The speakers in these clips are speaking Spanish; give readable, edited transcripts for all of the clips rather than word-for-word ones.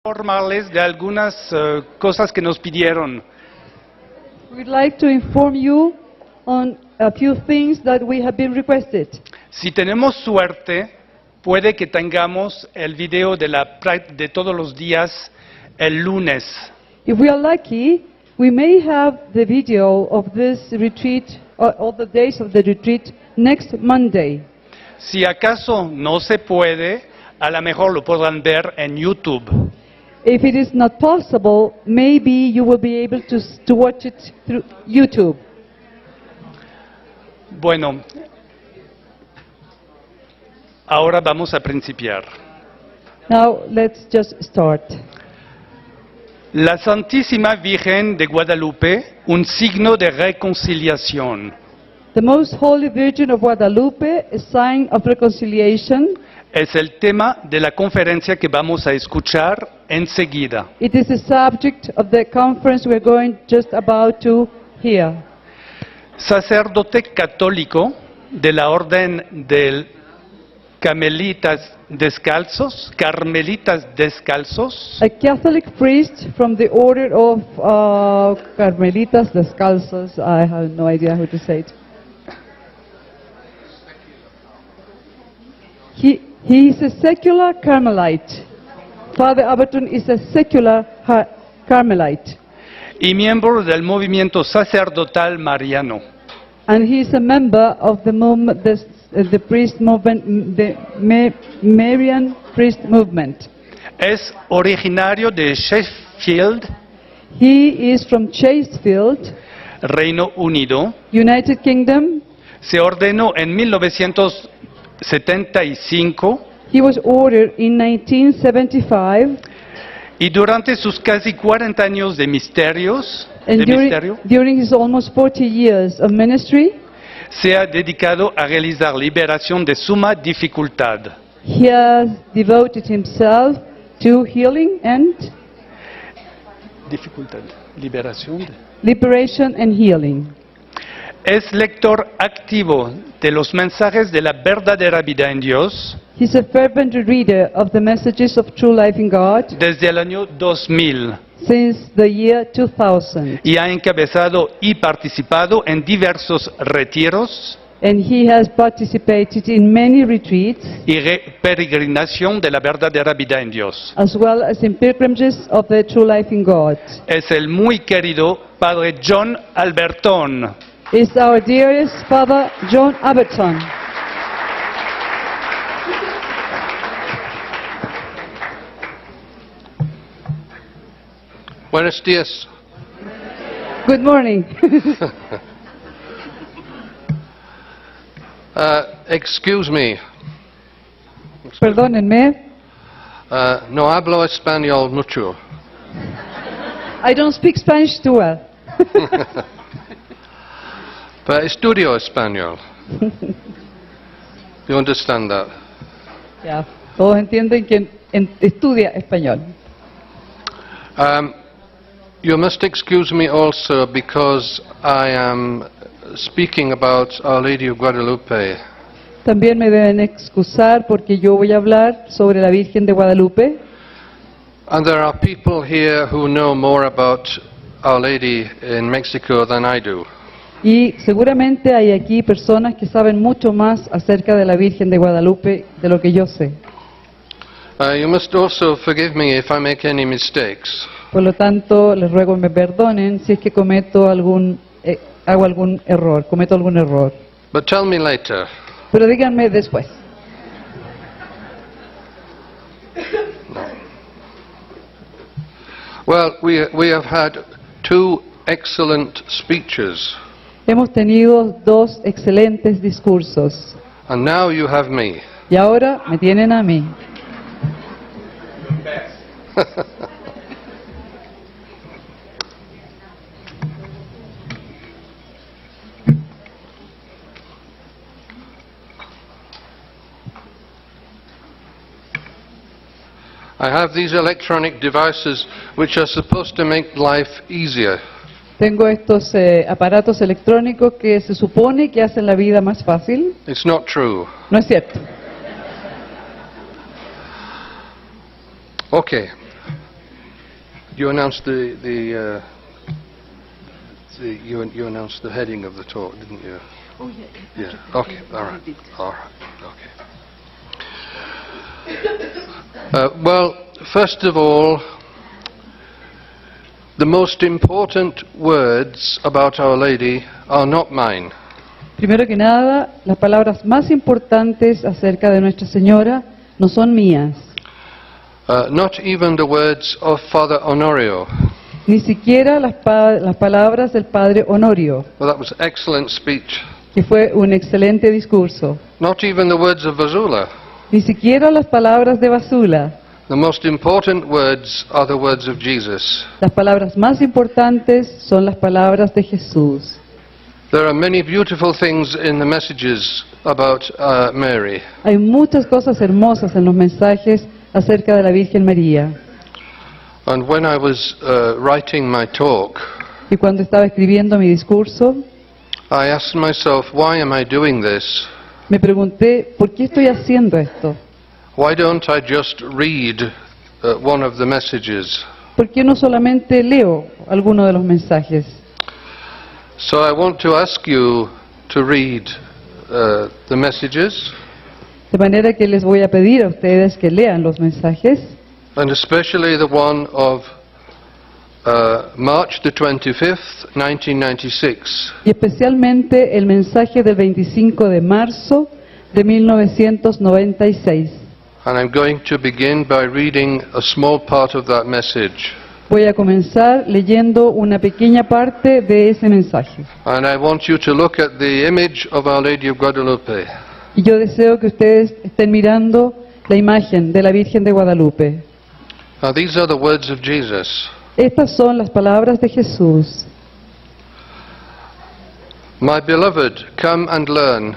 Informarles de algunas cosas que nos pidieron. We'd like to inform you on a few things that we have been requested. Si tenemos suerte, puede que tengamos el video de todos los días el lunes. If we are lucky, we may have the video of this retreat, all the days of the retreat, next Monday. Si acaso no se puede, a lo mejor lo podrán ver en YouTube. If it is not possible, maybe you will be able to watch it through YouTube. Bueno, ahora vamos a principiar. Now, let's just start. La Santísima Virgen de Guadalupe, un signo de reconciliación. The Most Holy Virgin of Guadalupe, a sign of reconciliation. Es el tema de la conferencia que vamos a escuchar enseguida. It is the subject of the conference we're going just about to hear. Sacerdote católico de la Orden de Carmelitas Descalzos, A Catholic priest from the order of Carmelitas Descalzos. I have no idea how to say it. He is a secular Carmelite. Father Abberton is a secular Carmelite. Y miembro del movimiento sacerdotal mariano. And he is a member of the movement, the priest movement, the Marian priest movement. Es originario de Sheffield, He is from Chasefield, Reino Unido. United Kingdom. Se ordenó en 1975 He was ordered in 1975. y durante sus casi 40 años de misterio, And during his almost 40 years of ministry, se ha dedicado a realizar liberación de suma dificultad. he has devoted himself to healing and liberation and healing. Es lector activo de los mensajes de la verdadera vida en Dios He's a fervent reader of the messages of true life in God desde el año 2000 since the year 2000. y ha encabezado y participado en diversos retiros And he has participated in many retreats, y peregrinación de la verdadera vida en Dios. as well as in pilgrimages of the true life in God. Es el muy querido Padre John Abberton. Is our dearest Father John Abberton. Buenos días. Good morning. Excuse me. Perdónenme. No hablo español mucho. I don't speak Spanish too well. But estudio español. You understand that? Yeah. Todos entienden que estudia español. You must excuse me also because I am speaking about Our Lady of Guadalupe. También me deben excusar porque yo voy a hablar sobre la Virgen de Guadalupe. And there are people here who know more about Our Lady in Mexico than I do. Y seguramente hay aquí personas que saben mucho más acerca de la Virgen de Guadalupe de lo que yo sé. You must also forgive me if I make any mistakes. Por lo tanto, les ruego me perdonen si es que cometo algún error. But tell me later. Pero díganme después. Well, we have had two excellent speeches. Hemos tenido dos excelentes discursos. And now you have me. Y ahora me tienen a mí. I have these electronic devices which are supposed to make life easier. Tengo estos aparatos electrónicos que se supone que hacen la vida más fácil. It's not true. No es cierto. Okay. You announced you announced the heading of the talk, didn't you? Oh, yeah. Yeah. Okay. All right. All right. Okay. Well, first of all, the most important words about Our Lady are not mine. Primero que nada, las palabras más importantes acerca de Nuestra Señora no son mías. Not even the words of Father Honorio. Ni siquiera las palabras del Padre Honorio, Well, that was excellent speech. que fue un excelente discurso. Not even the words of Vasula. Ni siquiera las palabras de Basula. The most important words are the words of Jesus. Las palabras más importantes son las palabras de Jesús. There are many beautiful things in the messages about Mary. Hay muchas cosas hermosas en los mensajes acerca de la Virgen María. And when I was writing my talk, Y cuando estaba escribiendo mi discurso, I asked myself, why am I doing this? me pregunté, ¿por qué estoy haciendo esto? Why don't I just read one of the messages? ¿Por qué no solamente leo alguno de los mensajes? So I want to ask you to read the messages, De manera que les voy a pedir a ustedes que lean los mensajes, and especially the one of March the 25th, 1996. y especialmente el mensaje del 25 de marzo de 1996. And I'm going to begin by reading a small part of that message. Voy a comenzar leyendo una pequeña parte de ese mensaje. And I want you to look at the image of Our Lady of Guadalupe. Y yo deseo que ustedes estén mirando la imagen de la Virgen de Guadalupe. Now these are the words of Jesus. Estas son las palabras de Jesús. My beloved, come and learn.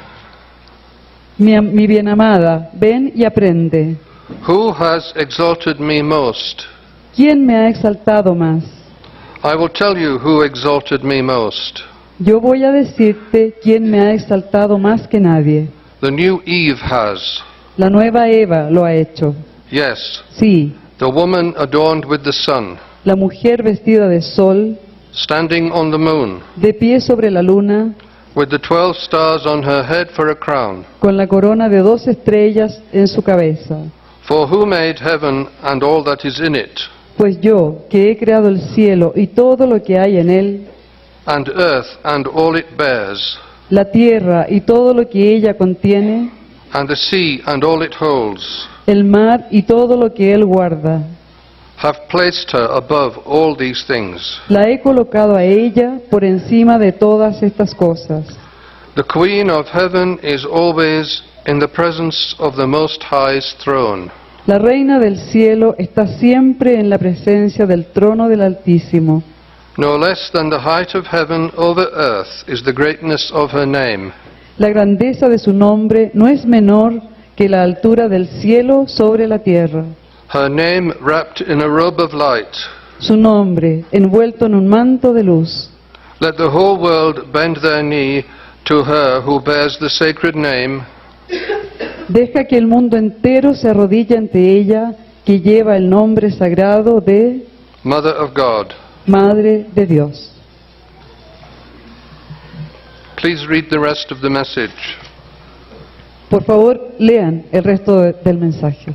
Mi bienamada, ven y aprende. Who has exalted me most? ¿Quién me ha exaltado más? I will tell you who exalted me most. Yo voy a decirte quién me ha exaltado más que nadie. The new Eve has. La nueva Eva lo ha hecho. Yes, Sí, the woman adorned with the sun, la mujer vestida de sol, standing on the moon, de pie sobre la luna, with the 12 stars on her head for a crown. con la corona de 12 estrellas en su cabeza. For who made heaven and all that is in it, Pues yo, que he creado el cielo y todo lo que hay en él, and earth and all it bears, la tierra y todo lo que ella contiene, and the sea and all it holds, el mar y todo lo que él guarda, have placed her above all these things. la he colocado a ella por encima de todas estas cosas. The Queen of Heaven is always in the presence of the Most High's throne. La reina del cielo está siempre en la presencia del trono del Altísimo. No less than the height of heaven over earth is the greatness of her name. La grandeza de su nombre no es menor que la altura del cielo sobre la tierra. Her name wrapped in a robe of light. Su nombre envuelto en un manto de luz. Let the whole world bend their knee to her who bears the sacred name, Deja que el mundo entero se arrodille ante ella, que lleva el nombre sagrado de Mother of God. Madre de Dios. Please read the rest of the message. Por favor, lean el resto del mensaje.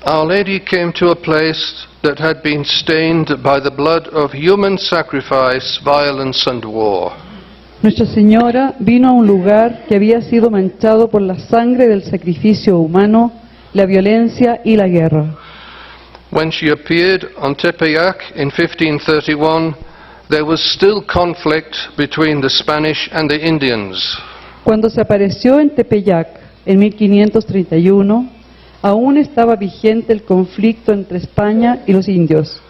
Our Lady came to a place that had been stained by the blood of human sacrifice, violence and war. Nuestra Señora vino a un lugar que había sido manchado por la sangre del sacrificio humano, la violencia y la guerra. When she appeared on Tepeyac in 1531, there was still conflict between the Spanish and the Indians. Cuando se apareció en Tepeyac en 1531, aún estaba vigente el conflicto entre España y los indios.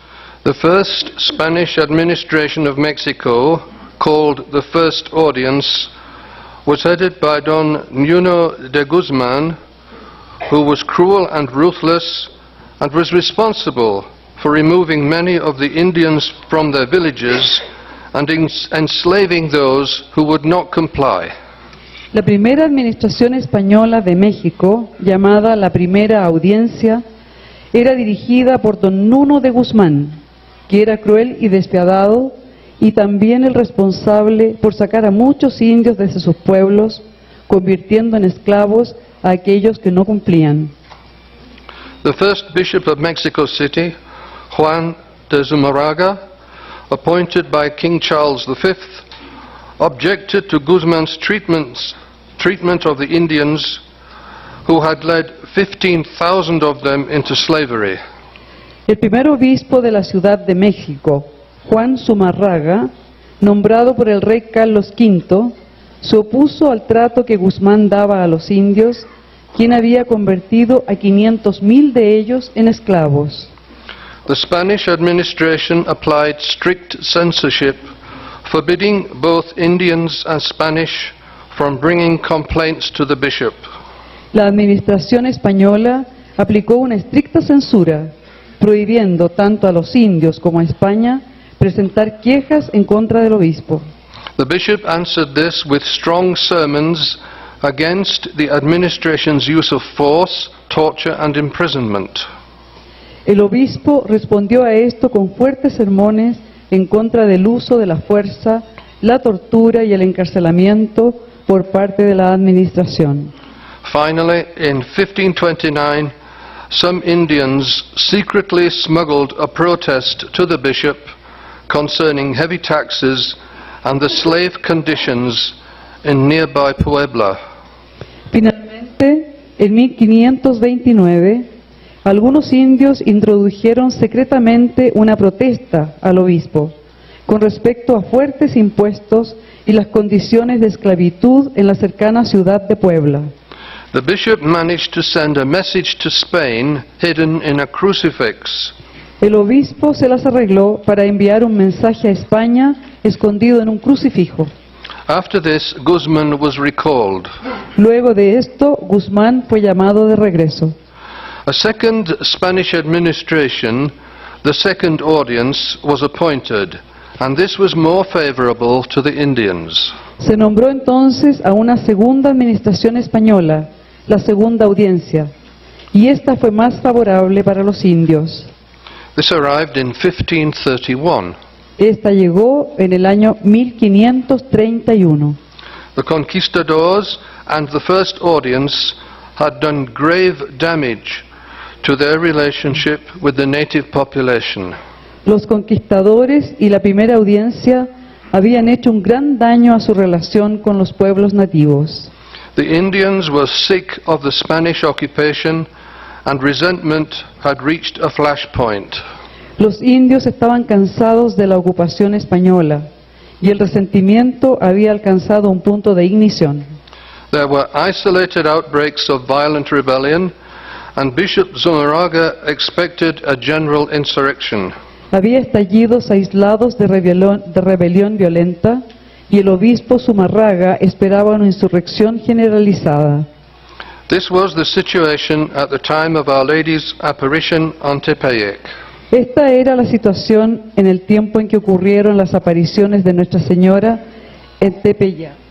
The first Spanish administration of Mexico, called the First Audience, was headed by Don Nuno de Guzman, who was cruel and ruthless and was responsible for removing many of the Indians from their villages and enslaving those who would not comply. La primera administración española de México, llamada la Primera Audiencia, era dirigida por don Nuno de Guzmán, que era cruel y despiadado, y también el responsable por sacar a muchos indios desde sus pueblos, convirtiendo en esclavos a aquellos que no cumplían. The first Bishop of Mexico City, Juan de Zumarraga, appointed by King Charles V, objected to Guzman's treatment of the Indians, who had led 15,000 of them into slavery. El primer obispo de la Ciudad de México, Juan Zumarraga, nombrado por el rey Carlos V, se opuso al trato que Guzmán daba a los indios, quien había convertido a 500,000 de ellos en esclavos. The Spanish administration applied strict censorship, forbidding both Indians and Spanish from bringing complaints to the bishop. La administración española aplicó una estricta censura, prohibiendo tanto a los indios como a España presentar quejas en contra del obispo. The bishop answered this with strong sermons against the administration's use of force, torture and imprisonment. El obispo respondió a esto con fuertes sermones en contra del uso de la fuerza, la tortura y el encarcelamiento por parte de la administración. Finally, in 1529, some Indians secretly smuggled a protest to the bishop concerning heavy taxes and the slave conditions in nearby Puebla. Finalmente, en 1529, algunos indios introdujeron secretamente una protesta al obispo con respecto a fuertes impuestos y las condiciones de esclavitud en la cercana ciudad de Puebla. The bishop managed to send a message to Spain hidden in a crucifix. El obispo se las arregló para enviar un mensaje a España escondido en un crucifijo. After this, Guzman was recalled. Luego de esto, Guzmán fue llamado de regreso. A second Spanish administration, the second audience, was appointed, and this was more favorable to the Indians. Se nombró entonces a una segunda administración española, la segunda audiencia, y esta fue más favorable para los indios. This arrived in 1531. Esta llegó en el año 1531. The conquistadors and the first audience had done grave damage to their relationship with the native population. Los conquistadores y la primera audiencia habían hecho un gran daño a su relación con los pueblos nativos. The Indians were sick of the Spanish occupation and resentment had reached a flashpoint. Los indios estaban cansados de la ocupación española y el resentimiento había alcanzado un punto de ignición. There were isolated outbreaks of violent rebellion, and Bishop Zumarraga expected a general insurrection. Había estallidos aislados de rebelión violenta y el obispo Zumarraga esperaba una insurrección generalizada. This was the situation at the time of Our Lady's apparition on Tepeyac. Esta era la situación en el tiempo en que ocurrieron las apariciones de Nuestra Señora en Tepeyac.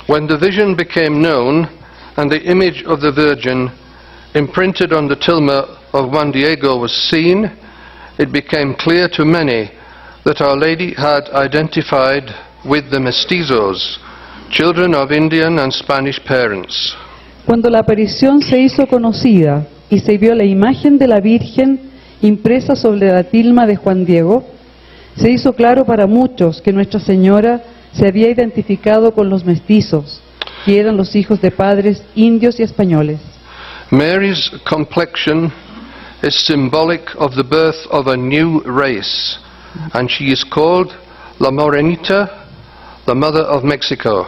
When the vision became known and the image of the Virgin imprinted on the tilma of Juan Diego was seen, it became clear to many that Our Lady had identified with the mestizos, children of Indian and Spanish parents. Cuando la aparición se hizo conocida y se vio la imagen de la Virgen impresa sobre la tilma de Juan Diego, se hizo claro para muchos que Nuestra Señora se había identificado con los mestizos, que eran los hijos de padres indios y españoles. Mary's complexion is symbolic of the birth of a new race, and she is called La Morenita, the mother of Mexico.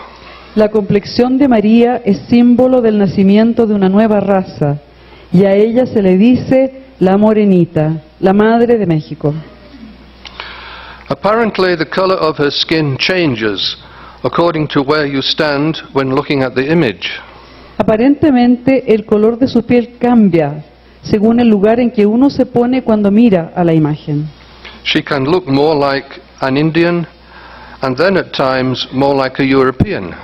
La complexión de María es símbolo del nacimiento de una nueva raza, y a ella se le dice la Morenita, la madre de México. Apparently, the color of her skin changes according to where you stand when looking at the image. Aparentemente, el color de su piel cambia según el lugar en que uno se pone cuando mira a la imagen. She can look more like an Indian and then at times more like a European.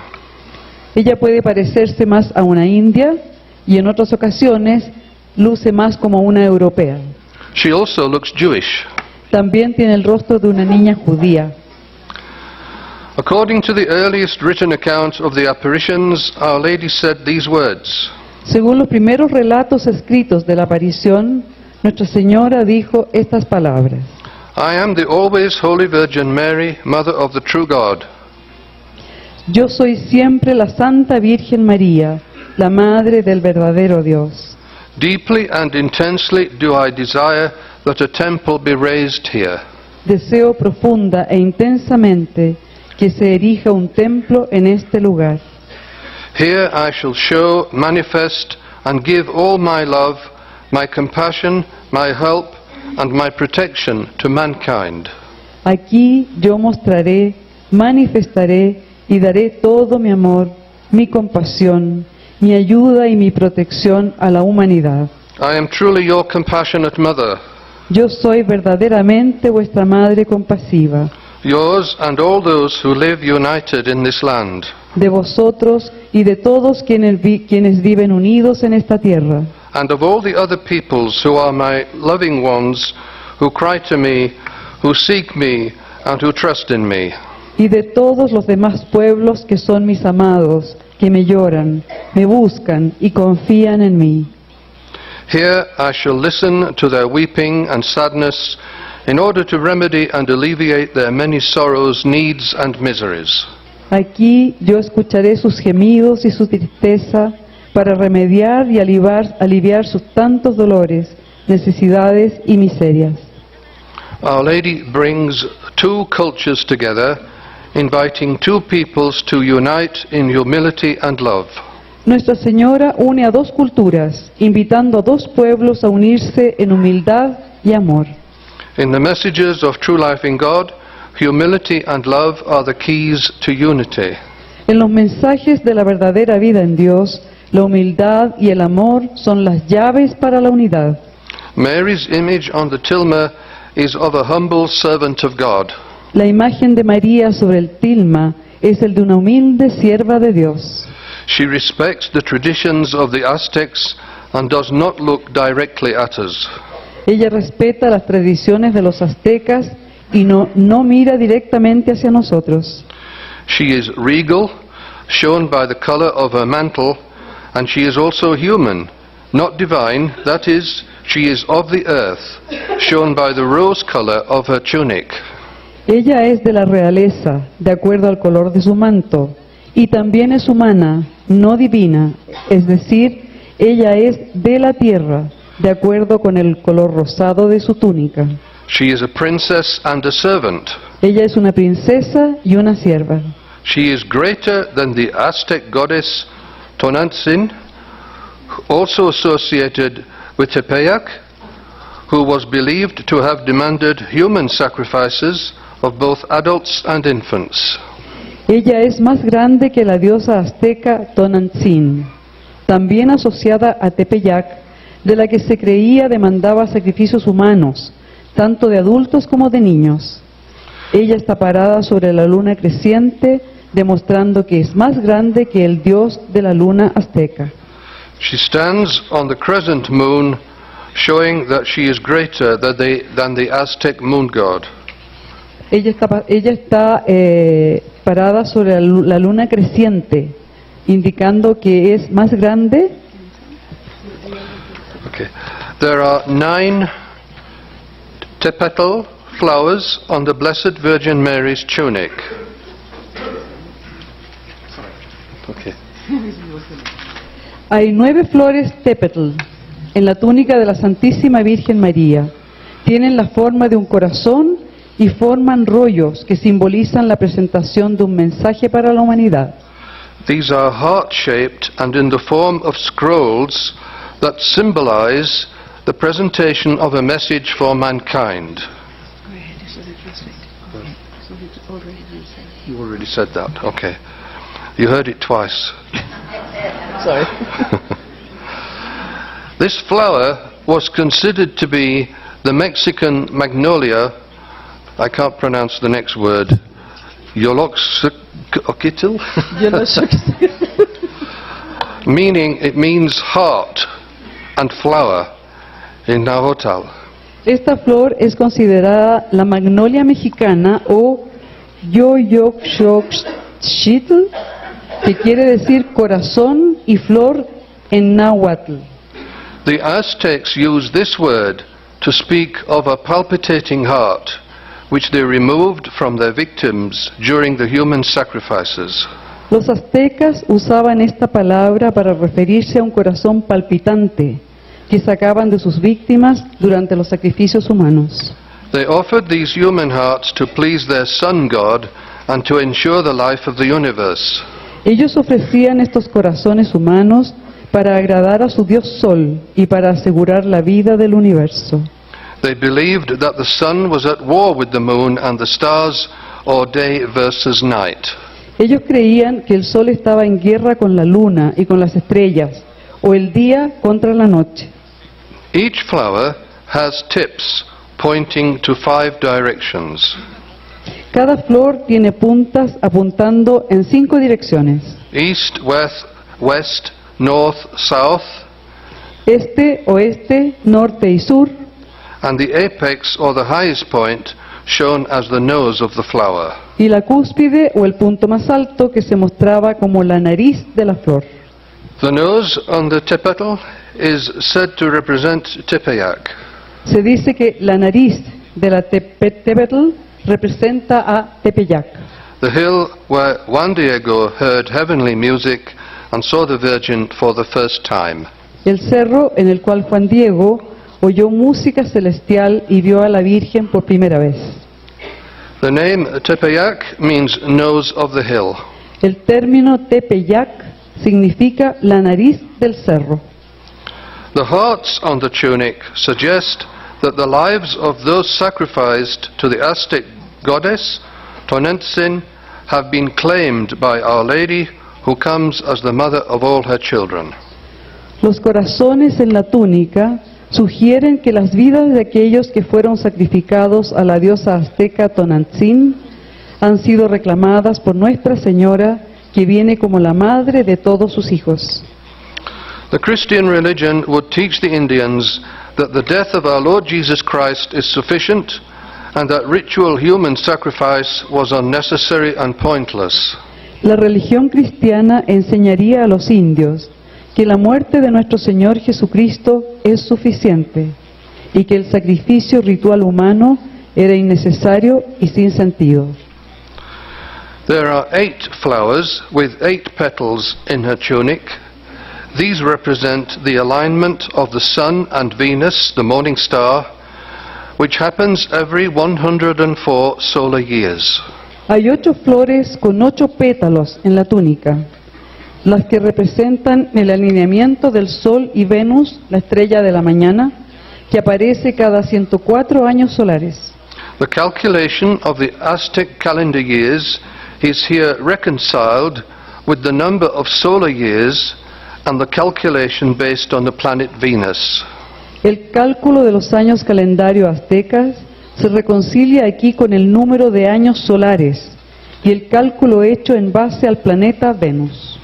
Ella puede parecerse más a una india y en otras ocasiones luce más como una europea. She also looks Jewish. También tiene el rostro de una niña judía. According to the earliest written account of the apparitions, Our Lady said these words: Según los primeros relatos escritos de la aparición, Nuestra Señora dijo estas palabras: I am the always Holy Virgin Mary, Mother of the true God. Yo soy siempre la Santa Virgen María, la Madre del verdadero Dios. Deeply and intensely do I desire that a temple be raised here. Deseo profunda e intensamente que se erija un templo en este lugar. Here I shall show, manifest, and give all my love, my compassion, my help, and my protection to mankind. Aquí yo mostraré, manifestaré y daré todo mi amor, mi compasión, mi ayuda y mi protección a la humanidad. I am truly your compassionate mother, Yo soy verdaderamente vuestra Madre compasiva, yours and all those who live united in this land. de vosotros y de todos quienes viven unidos en esta tierra, And of all the other peoples who are my loving ones, who cry to me, who seek me, and who trust in me. y de todos los demás pueblos que son mis amados, que me lloran, me buscan y confían en mí. Here I shall listen to their weeping and sadness in order to remedy and alleviate their many sorrows, needs, and miseries. Aquí yo escucharé sus gemidos y su tristeza para remediar y aliviar sus tantos dolores, necesidades y miserias. Our Lady brings two cultures together, inviting two peoples to unite in humility and love. Nuestra Señora une a dos culturas, invitando a dos pueblos a unirse en humildad y amor. In the messages of true life in God, humility and love are the keys to unity. En los mensajes de la verdadera vida en Dios, la humildad y el amor son las llaves para la unidad. Mary's image on the tilma is of a humble servant of God. La imagen de María sobre el tilma es el de una humilde sierva de Dios. She respects the traditions of the Aztecs and does not look directly at us. Ella respeta las tradiciones de los aztecas y no mira directamente hacia nosotros. She is regal, shown by the color of her mantle, and she is also human, not divine, that is, she is of the earth, shown by the rose color of her tunic. Ella es de la realeza, de acuerdo al color de su manto, y también es humana, no divina, es decir, ella es de la tierra, de acuerdo con el color rosado de su túnica. She is a princess and a servant. Ella es una princesa y una sierva. She is greater than the Aztec goddess Tonantzin, also associated with Tepeyac, who was believed to have demanded human sacrifices of both adults and infants. Ella es más grande que la diosa azteca Tonantzin, también asociada a Tepeyac, de la que se creía demandaba sacrificios humanos, tanto de adultos como de niños. Ella está parada sobre la luna creciente, demostrando que es más grande que el dios de la luna azteca. She stands on the crescent moon, showing that she is greater than the Aztec moon god. Ella está parada sobre la luna creciente, indicando que es más grande. Okay. There are 9 tepetal flowers on the Blessed Virgin Mary's tunic. Okay. Hay 9 flores tepetl en la túnica de la Santísima Virgen María. Tienen la forma de un corazón y forman rollos que simbolizan la presentación de un mensaje para la humanidad. These are heart-shaped and in the form of scrolls that symbolize the presentation of a message for mankind. You already said that, okay. You heard it twice. Sorry. This flower was considered to be the Mexican magnolia, I can't pronounce the next word, Yolokskitil, meaning it means heart and flower in Nahuatl. Esta flor es considerada la magnolia mexicana o Yoyokxochitl, que quiere decir corazón y flor en náhuatl. The Aztecs used this word to speak of a palpitating heart, which they removed from their victims during the human sacrifices. Los aztecas usaban esta palabra para referirse a un corazón palpitante que sacaban de sus víctimas durante los sacrificios humanos. They offered these human hearts to please their sun god and to ensure the life of the universe. Ellos ofrecían estos corazones humanos para agradar a su Dios Sol y para asegurar la vida del universo. They believed that the sun was at war with the moon and the stars, or day versus night. Ellos creían que el Sol estaba en guerra con la luna y con las estrellas, o el día contra la noche. Each flower has tips pointing to 5 directions. Cada flor tiene puntas apuntando en 5 direcciones: East, west, north, south, este, oeste, norte y sur, and the apex or the highest point shown as the nose of the flower. y la cúspide o el punto más alto que se mostraba como la nariz de la flor. The nose on the tepetal is said to represent Tepeyac. Se dice que la nariz de la Tepetl representa a Tepeyac, The hill where Juan Diego heard heavenly music and saw the Virgin for the first time. el cerro en el cual Juan Diego oyó música celestial y vio a la Virgen por primera vez. The name Tepeyac means nose of the hill. El término Tepeyac significa la nariz del cerro. The hearts on the tunic suggest that the lives of those sacrificed to the Aztec goddess Tonantzin have been claimed by Our Lady, who comes as the mother of all her children. Los corazones en la túnica sugieren que las vidas de aquellos que fueron sacrificados a la diosa azteca Tonantzin han sido reclamadas por Nuestra Señora, que viene como la madre de todos sus hijos. The Christian religion would teach the Indians that the death of our Lord Jesus Christ is sufficient and that ritual human sacrifice was unnecessary and pointless. La religión cristiana enseñaría a los indios que la muerte de nuestro Señor Jesucristo es suficiente y que el sacrificio ritual humano era innecesario y sin sentido. There are 8 flowers with 8 petals in her tunic. These represent the alignment of the Sun and Venus, the morning star, which happens every 104 solar years. Hay 8 flores con 8 pétalos en la túnica, las que representan el alineamiento del Sol y Venus, la estrella de la mañana, que aparece cada 104 años solares. The calculation of the Aztec calendar years is here reconciled with the number of solar years and the calculation based on the planet Venus. El cálculo de los años calendario aztecas se reconcilia aquí con el número de años solares y el cálculo hecho en base al planeta Venus.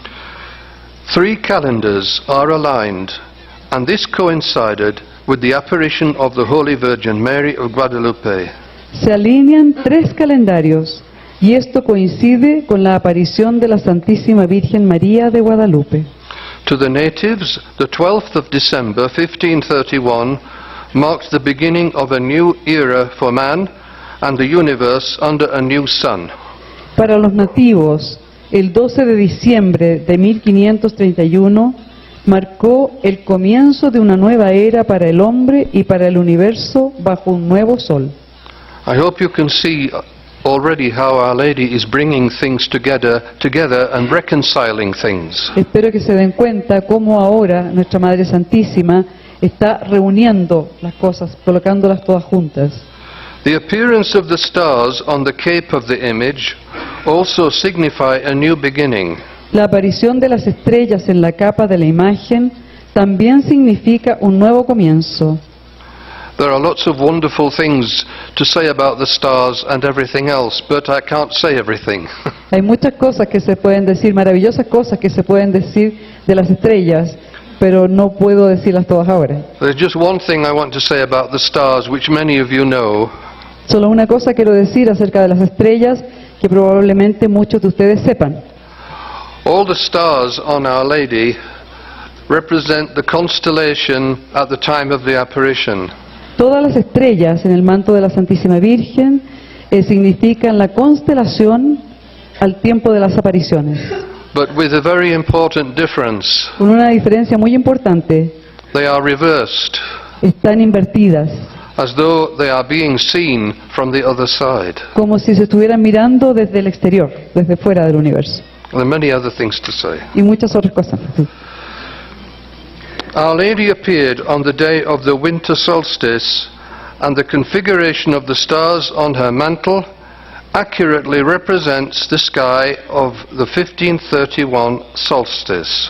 3 calendars are aligned, and this coincided with the apparition of the Holy Virgin Mary of Guadalupe. Se alinean 3 calendarios y esto coincide con la aparición de la Santísima Virgen María de Guadalupe. To the natives, the 12th of December 1531 marked the beginning of a new era for man and the universe under a new sun. Para los nativos, el 12 de diciembre de 1531 marcó el comienzo de una nueva era para el hombre y para el universo bajo un nuevo sol. I hope you can see already how Our Lady is bringing things together and reconciling things. Espero que se den cuenta cómo ahora nuestra Madre Santísima está reuniendo las cosas, colocándolas todas juntas. The appearance of the stars on the cape of the image also signify a new beginning. La aparición de las estrellas en la capa de la imagen también significa un nuevo comienzo. There are lots of wonderful things to say about the stars and everything else, but I can't say everything. Hay muchas cosas que se pueden decir, maravillosas cosas que se pueden decir de las estrellas, pero no puedo decirlas todas ahora. There's just one thing I want to say about the stars, which many of you know. Solo una cosa quiero decir acerca de las estrellas que probablemente muchos de ustedes sepan. All the stars on Our Lady represent the constellation at the time of the apparition. Todas las estrellas en el manto de la Santísima Virgen significan la constelación al tiempo de las apariciones. But with a very important difference. Con una diferencia muy importante. They are reversed, Están invertidas. as though they are being seen from the other side. Como si se estuvieran mirando desde el exterior, desde fuera del universo. There are many other things to say. Y muchas otras cosas. Our Lady appeared on the day of the winter solstice, and the configuration of the stars on her mantle accurately represents the sky of the 1531 solstice.